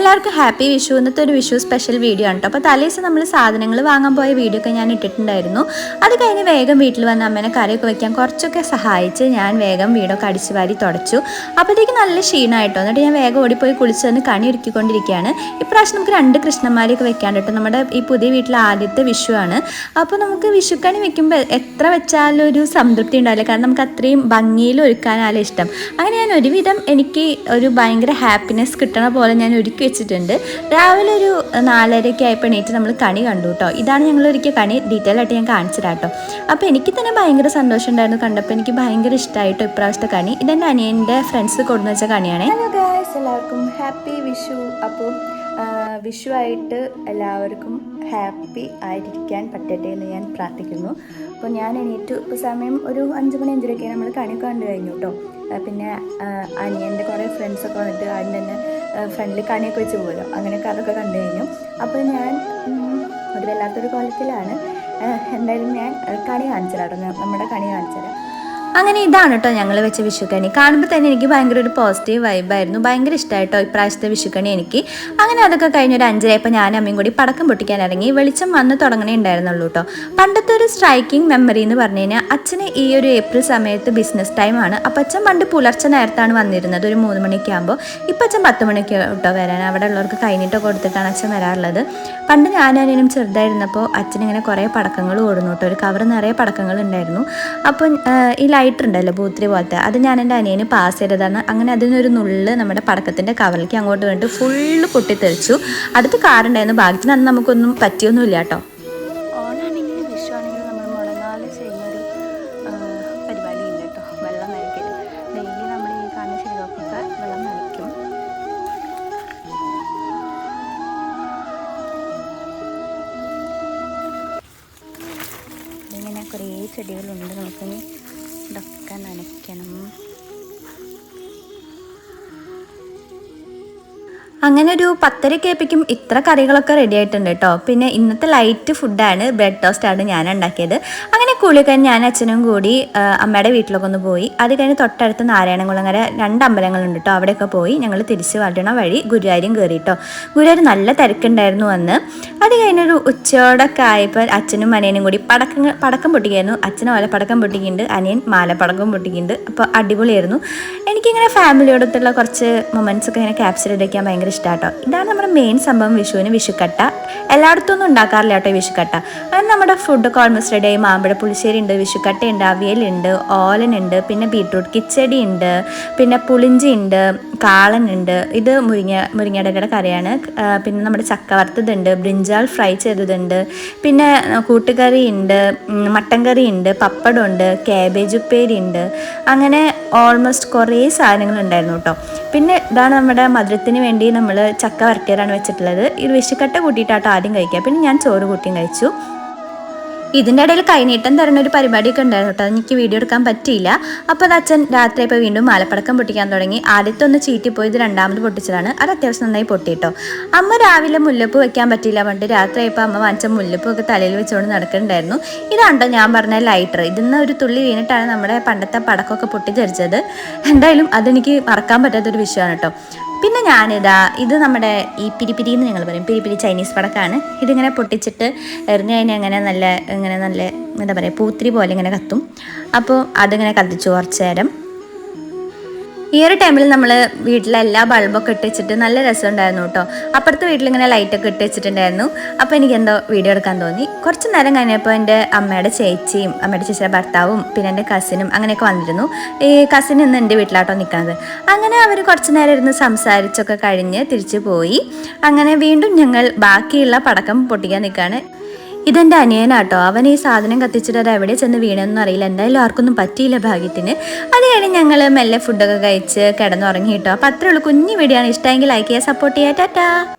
എല്ലാവർക്കും ഹാപ്പി വിഷു. ഇന്നത്തെ ഒരു വിഷു സ്പെഷ്യൽ വീഡിയോ ആണ് കേട്ടോ. അപ്പോൾ തലേദിവസം നമ്മൾ സാധനങ്ങൾ വാങ്ങാൻ പോയ വീഡിയോ ഒക്കെ ഞാൻ ഇട്ടിട്ടുണ്ടായിരുന്നു. അത് കഴിഞ്ഞ് വേഗം വീട്ടിൽ വന്ന് അമ്മേനെ കറിയൊക്കെ വെക്കാൻ കുറച്ചൊക്കെ സഹായിച്ച് ഞാൻ വേഗം വീടൊക്കെ അടിച്ചു വാരി തുടച്ചു. അപ്പോഴത്തേക്ക് നല്ല ക്ഷീണമായിട്ടോ. എന്നിട്ട് ഞാൻ വേഗം ഓടിപ്പോയി കുളിച്ച് വന്ന് കണി ഒരുക്കിക്കൊണ്ടിരിക്കുകയാണ്. ഇപ്രാവശ്യം നമുക്ക് 2 കൃഷ്ണന്മാരെയൊക്കെ വെക്കാൻ കേട്ടോ. നമ്മുടെ ഈ പുതിയ വീട്ടിലെ ആദ്യത്തെ വിഷു ആണ്. അപ്പോൾ നമുക്ക് വിഷുക്കണി വെക്കുമ്പോൾ എത്ര വെച്ചാലും ഒരു സംതൃപ്തി ഉണ്ടാവില്ല. കാരണം നമുക്ക് അത്രയും ഭംഗിയിൽ ഒരുക്കാനാണ് ഇഷ്ടം. അങ്ങനെ ഞാൻ ഒരുവിധം എനിക്ക് ഒരു ഭയങ്കര ഹാപ്പിനെസ് കിട്ടണ പോലെ ഞാൻ ഒരുക്കി വെച്ചിട്ടുണ്ട്. രാവിലെ ഒരു 4:30 ആയപ്പോൾ എണീറ്റ് നമ്മൾ കണി കണ്ടു കേട്ടോ. ഇതാണ് ഞങ്ങൾ ഒരുക്കിയ കണി. ഡീറ്റെയിൽ ആയിട്ട് ഞാൻ കാണിച്ചു തരാം കേട്ടോ. അപ്പോൾ എനിക്ക് തന്നെ ഭയങ്കര സന്തോഷം ഉണ്ടായിരുന്നു കണ്ടപ്പോൾ. എനിക്ക് ഭയങ്കര ഇഷ്ടമായിട്ടോ ഇപ്രാവശ്യത്തെ കണി. ഇതെൻ്റെ അനിയൻ്റെ ഫ്രണ്ട്സ് കൊണ്ടുവന്ന് വെച്ച കണിയാണ്. ഹലോ ഗായ്സ്, എല്ലാവർക്കും ഹാപ്പി വിഷു. അപ്പോൾ വിഷു ആയിട്ട് എല്ലാവർക്കും ഹാപ്പി ആയിരിക്കാൻ പറ്റട്ടെ എന്ന് ഞാൻ പ്രാർത്ഥിക്കുന്നു. അപ്പോൾ ഞാൻ എണീറ്റു. ഇപ്പോൾ സമയം ഒരു 5 മണി 5:30 നമ്മൾ കണി കണ്ടു കഴിഞ്ഞു കേട്ടോ. പിന്നെ അനിയൻ്റെ കുറേ ഫ്രണ്ട്സൊക്കെ വന്നിട്ട് ആദ്യം തന്നെ ഫ്രണ്ടിൽ കണിയൊക്കെ വെച്ച് പോകുമല്ലോ, അങ്ങനെയൊക്കെ അതൊക്കെ കണ്ടു കഴിഞ്ഞു. അപ്പോൾ ഞാൻ ഒരു വല്ലാത്തൊരു കോലത്തിലാണ്. എന്തായാലും ഞാൻ കണി കാണിച്ചു തരാം, നമ്മുടെ കണി കാണിച്ചു തരാം. അങ്ങനെ ഇതാണ് കേട്ടോ ഞങ്ങൾ വെച്ച വിഷുക്കണി. കാണുമ്പോൾ തന്നെ എനിക്ക് ഭയങ്കര ഒരു പോസിറ്റീവ് വൈബായിരുന്നു. ഭയങ്കര ഇഷ്ടമായിട്ടോ ഇപ്രാവശ്യത്തെ വിഷുക്കണി എനിക്ക്. അങ്ങനെ അതൊക്കെ കഴിഞ്ഞൊരു 5:30 ആയപ്പോൾ ഞാൻ അമ്മയും കൂടി പടക്കം പൊട്ടിക്കാൻ ഇറങ്ങി. വെളിച്ചം വന്ന് തുടങ്ങണേ ഉണ്ടായിരുന്നുള്ളൂ കേട്ടോ. പണ്ടത്തെ ഒരു സ്ട്രൈക്കിംഗ് മെമ്മറി എന്ന് പറഞ്ഞു കഴിഞ്ഞാൽ അച്ഛന് ഈ ഒരു ഏപ്രിൽ സമയത്ത് ബിസിനസ് ടൈമാണ്. അപ്പോൾ അച്ഛൻ പണ്ട് പുലർച്ചെ നേരത്താണ് വന്നിരുന്നത്, ഒരു 3 മണിയൊക്കെ ആകുമ്പോൾ. ഇപ്പം അച്ഛൻ 10 മണിക്ക് കേട്ടോ വരാൻ. അവിടെ ഉള്ളവർക്ക് കൈനീട്ടൊക്കെ കൊടുത്തിട്ടാണ് അച്ഛൻ വരാറുള്ളത്. പണ്ട് ഞാനും ചെറുതായിരുന്നപ്പോൾ അച്ഛനിങ്ങനെ കുറേ പടക്കങ്ങൾ ഓടുന്നു കേട്ടോ. ഒരു കവർ നിറയെ പടക്കങ്ങൾ ഉണ്ടായിരുന്നു. അപ്പം ഈ ലൈറ്റർ ഉണ്ടല്ലോ, പൂത്തിരി പോലത്തെ, അത് ഞാൻ എൻ്റെ അനിയന് പാസ് ചെയ്തതാണ്. അങ്ങനെ അതിനൊരു നുള്ള് നമ്മുടെ പടക്കത്തിൻ്റെ കവറിലേക്ക് അങ്ങോട്ട് വേണ്ടിയിട്ട് ഫുള്ള് പൊട്ടിത്തെറിച്ചു. അടുത്ത് കാറുണ്ടായിരുന്നു. ഭാഗ്യത്തിന് അന്ന് നമുക്കൊന്നും പറ്റിയൊന്നുമില്ല കേട്ടോ. ഓണാണെങ്കിലും വിഷു ആണെങ്കിലും നമ്മൾ മുടങ്ങാതെ ചെയ്യുന്നൊരു പരിപാടിയുണ്ട് കേട്ടോ, വെള്ളം നനയ്ക്കൽ. ഡെയിലി നമ്മൾ ഈ കാണുന്ന ശരിക്കൊക്കെ വെള്ളം നനയ്ക്കും. ഇങ്ങനെ കുറേ ചെടികളുണ്ട്, നമുക്കിനി ഇതൊക്കെ നനയ്ക്കണം. അങ്ങനെ ഒരു 10:30 ആയപ്പോഴേക്കും ഇത്ര കറികളൊക്കെ റെഡി ആയിട്ടുണ്ട് കേട്ടോ. പിന്നെ ഇന്നത്തെ ലൈറ്റ് ഫുഡാണ്, ബ്രെഡ് ടോസ്റ്റാണ് ഞാൻ ഉണ്ടാക്കിയത്. അങ്ങനെ കൂടി കഴിഞ്ഞ് ഞാൻ അച്ഛനും കൂടി അമ്മയുടെ വീട്ടിലൊക്കെ ഒന്ന് പോയി. അത് കഴിഞ്ഞ് തൊട്ടടുത്ത് നാരായണകുളങ്ങര 2 അമ്പലങ്ങളുണ്ട് കേട്ടോ. അവിടെയൊക്കെ പോയി ഞങ്ങൾ തിരിച്ച് വരണ വഴി ഗുരുവായൂരും കയറി കേട്ടോ. ഗുരുവായൂർ നല്ല തിരക്കുണ്ടായിരുന്നു അന്ന്. അത് കഴിഞ്ഞൊരു ഉച്ചയോടൊക്കെ ആയപ്പോൾ അച്ഛനും അനിയനും കൂടി പടക്കം പൊട്ടിക്കായിരുന്നു. അച്ഛനും പടക്കം പൊട്ടിക്കുന്നുണ്ട്, അനിയൻ മാലപ്പടക്കം പൊട്ടിക്കുന്നുണ്ട്. അപ്പോൾ അടിപൊളിയായിരുന്നു. എനിക്കിങ്ങനെ ഫാമിലിയോടൊത്തുള്ള കുറച്ച് മൊമെൻറ്റ്സ് ഒക്കെ ഇങ്ങനെ ക്യാപ്ചർ ചെയ്തേക്കാൻ ഭയങ്കര ഇഷ്ടമാട്ടോ. ഇതാണ് നമ്മുടെ മെയിൻ സംഭവം വിഷുവിന്, വിഷുക്കട്ട. എല്ലായിടത്തും ഒന്നും ഉണ്ടാക്കാറില്ല കേട്ടോ വിഷുക്കട്ട. അത് നമ്മുടെ ഫുഡൊക്കെ ഓൾമോസ്റ്റ് റെഡി ആയി. മാമ്പഴ പുളിശ്ശേരി ഉണ്ട്, വിഷുക്കട്ടയുണ്ട്, അവിയലുണ്ട്, ഓലനുണ്ട്, പിന്നെ ബീട്രൂട്ട് കിച്ചടി ഉണ്ട്, പിന്നെ പുളിഞ്ചി ഉണ്ട്, കാളനുണ്ട്. ഇത് മുരിങ്ങയുടെ കറിയാണ്. പിന്നെ നമ്മുടെ ചക്ക വറുത്തതുണ്ട്, ബ്രിഞ്ചാൾ ഫ്രൈ ചെയ്തതുണ്ട്, പിന്നെ കൂട്ടുകറി ഉണ്ട്, മട്ടൻ കറി ഉണ്ട്, പപ്പടം ഉണ്ട്, കാബേജ് ഉപ്പേരി ഉണ്ട്. അങ്ങനെ ഓൾമോസ്റ്റ് കുറേ സാധനങ്ങളുണ്ടായിരുന്നു കേട്ടോ. പിന്നെ ഇതാണ് നമ്മുടെ മധുരത്തിന് വേണ്ടി നമ്മൾ ചക്ക വരട്ടിയതാണ് വെച്ചിട്ടുള്ളത്. ഈ വിഷുക്കട്ട കൂട്ടിയിട്ടാട്ടോ ആദ്യം കഴിക്കുക. പിന്നെ ഞാൻ ചോറ് കൂട്ടിയും കഴിച്ചു. ഇതിൻ്റെ ഇടയിൽ കൈനീട്ടം തരുന്ന ഒരു പരിപാടിയൊക്കെ ഉണ്ടായിരുന്നു കേട്ടോ. എനിക്ക് വീഡിയോ എടുക്കാൻ പറ്റിയില്ല. അപ്പോൾ അത് അച്ഛൻ രാത്രി ഇപ്പോൾ വീണ്ടും മാലപ്പടക്കം പൊട്ടിക്കാൻ തുടങ്ങി. ആദ്യത്തെ ഒന്ന് ചീറ്റിപ്പോയി, ഇത് 2ാമത് പൊട്ടിച്ചതാണ്. അത് അത്യാവശ്യം നന്നായി പൊട്ടിയിട്ടോ. അമ്മ രാവിലെ മുല്ലപ്പ് വെക്കാൻ പറ്റിയില്ല പണ്ട്. രാത്രി ആയപ്പോൾ അമ്മ വാങ്ങിച്ച മുല്ലപ്പ് ഒക്കെ തലയിൽ വെച്ചുകൊണ്ട് നടക്കുന്നുണ്ടായിരുന്നു. ഇതാണ്ടോ ഞാൻ പറഞ്ഞ ലൈറ്റർ. ഇതിന്ന് ഒരു തുള്ളി വീണിട്ടാണ് നമ്മുടെ പണ്ടത്തെ പടക്കമൊക്കെ പൊട്ടിത്തെറിച്ചത്. എന്തായാലും അതെനിക്ക് മറക്കാൻ പറ്റാത്തൊരു വിഷയമാണ് കേട്ടോ. പിന്നെ ഇത് നമ്മുടെ ഈ പിരിപിരി എന്ന് ഞങ്ങൾ പറയും, പിരിപിരി ചൈനീസ് പടക്കമാണ്. ഇതിങ്ങനെ പൊട്ടിച്ചിട്ട് എറിഞ്ഞു കഴിഞ്ഞാൽ ഇങ്ങനെ നല്ല എന്താ പറയുക, പൂത്തിരി പോലെ ഇങ്ങനെ കത്തും. അപ്പോൾ അതിങ്ങനെ കത്തിച്ചു കുറച്ച് നേരം. ഈ ഒരു ടൈമിൽ നമ്മൾ വീട്ടിലെ എല്ലാ ബൾബൊക്കെ ഇട്ട് വെച്ചിട്ട് നല്ല രസമുണ്ടായിരുന്നു കേട്ടോ. അപ്പുറത്തെ വീട്ടിലിങ്ങനെ ലൈറ്റൊക്കെ ഇട്ട് വെച്ചിട്ടുണ്ടായിരുന്നു. അപ്പോൾ എനിക്കെന്തോ വീഡിയോ എടുക്കാൻ തോന്നി. കുറച്ച് നേരം കഴിഞ്ഞപ്പോൾ എൻ്റെ അമ്മയുടെ ചേച്ചിയുടെ ഭർത്താവും പിന്നെ എൻ്റെ കസിനും അങ്ങനെയൊക്കെ വന്നിരുന്നു. ഈ കസിൻ ഇന്ന് എൻ്റെ വീട്ടിലാട്ടോ നിൽക്കുന്നത്. അങ്ങനെ അവർ കുറച്ച് നേരം ഇരുന്ന് സംസാരിച്ചൊക്കെ കഴിഞ്ഞ് തിരിച്ചു പോയി. അങ്ങനെ വീണ്ടും ഞങ്ങൾ ബാക്കിയുള്ള പടക്കം പൊട്ടിക്കാൻ നിൽക്കുകയാണ്. ഇതെൻ്റെ അനിയനാട്ടോ. അവൻ ഈ സാധനം കത്തിച്ചിട്ട് അത് എവിടെ ചെന്ന് വീണെന്നൊന്നും അറിയില്ല. എന്തായാലും ആർക്കൊന്നും പറ്റിയില്ല ഭാഗ്യത്തിന്. അത് കഴിഞ്ഞ് ഞങ്ങൾ മെല്ലെ ഫുഡൊക്കെ കഴിച്ച് കിടന്നുറങ്ങി കേട്ടോ. അപ്പോൾ അത്രേ ഉള്ളൂ, കുഞ്ഞു വീഡിയോ ആണ്. ഇഷ്ടമെങ്കിൽ ലൈക്ക് ചെയ്യുക, സപ്പോർട്ട് ചെയ്യുക. ടാറ്റാ.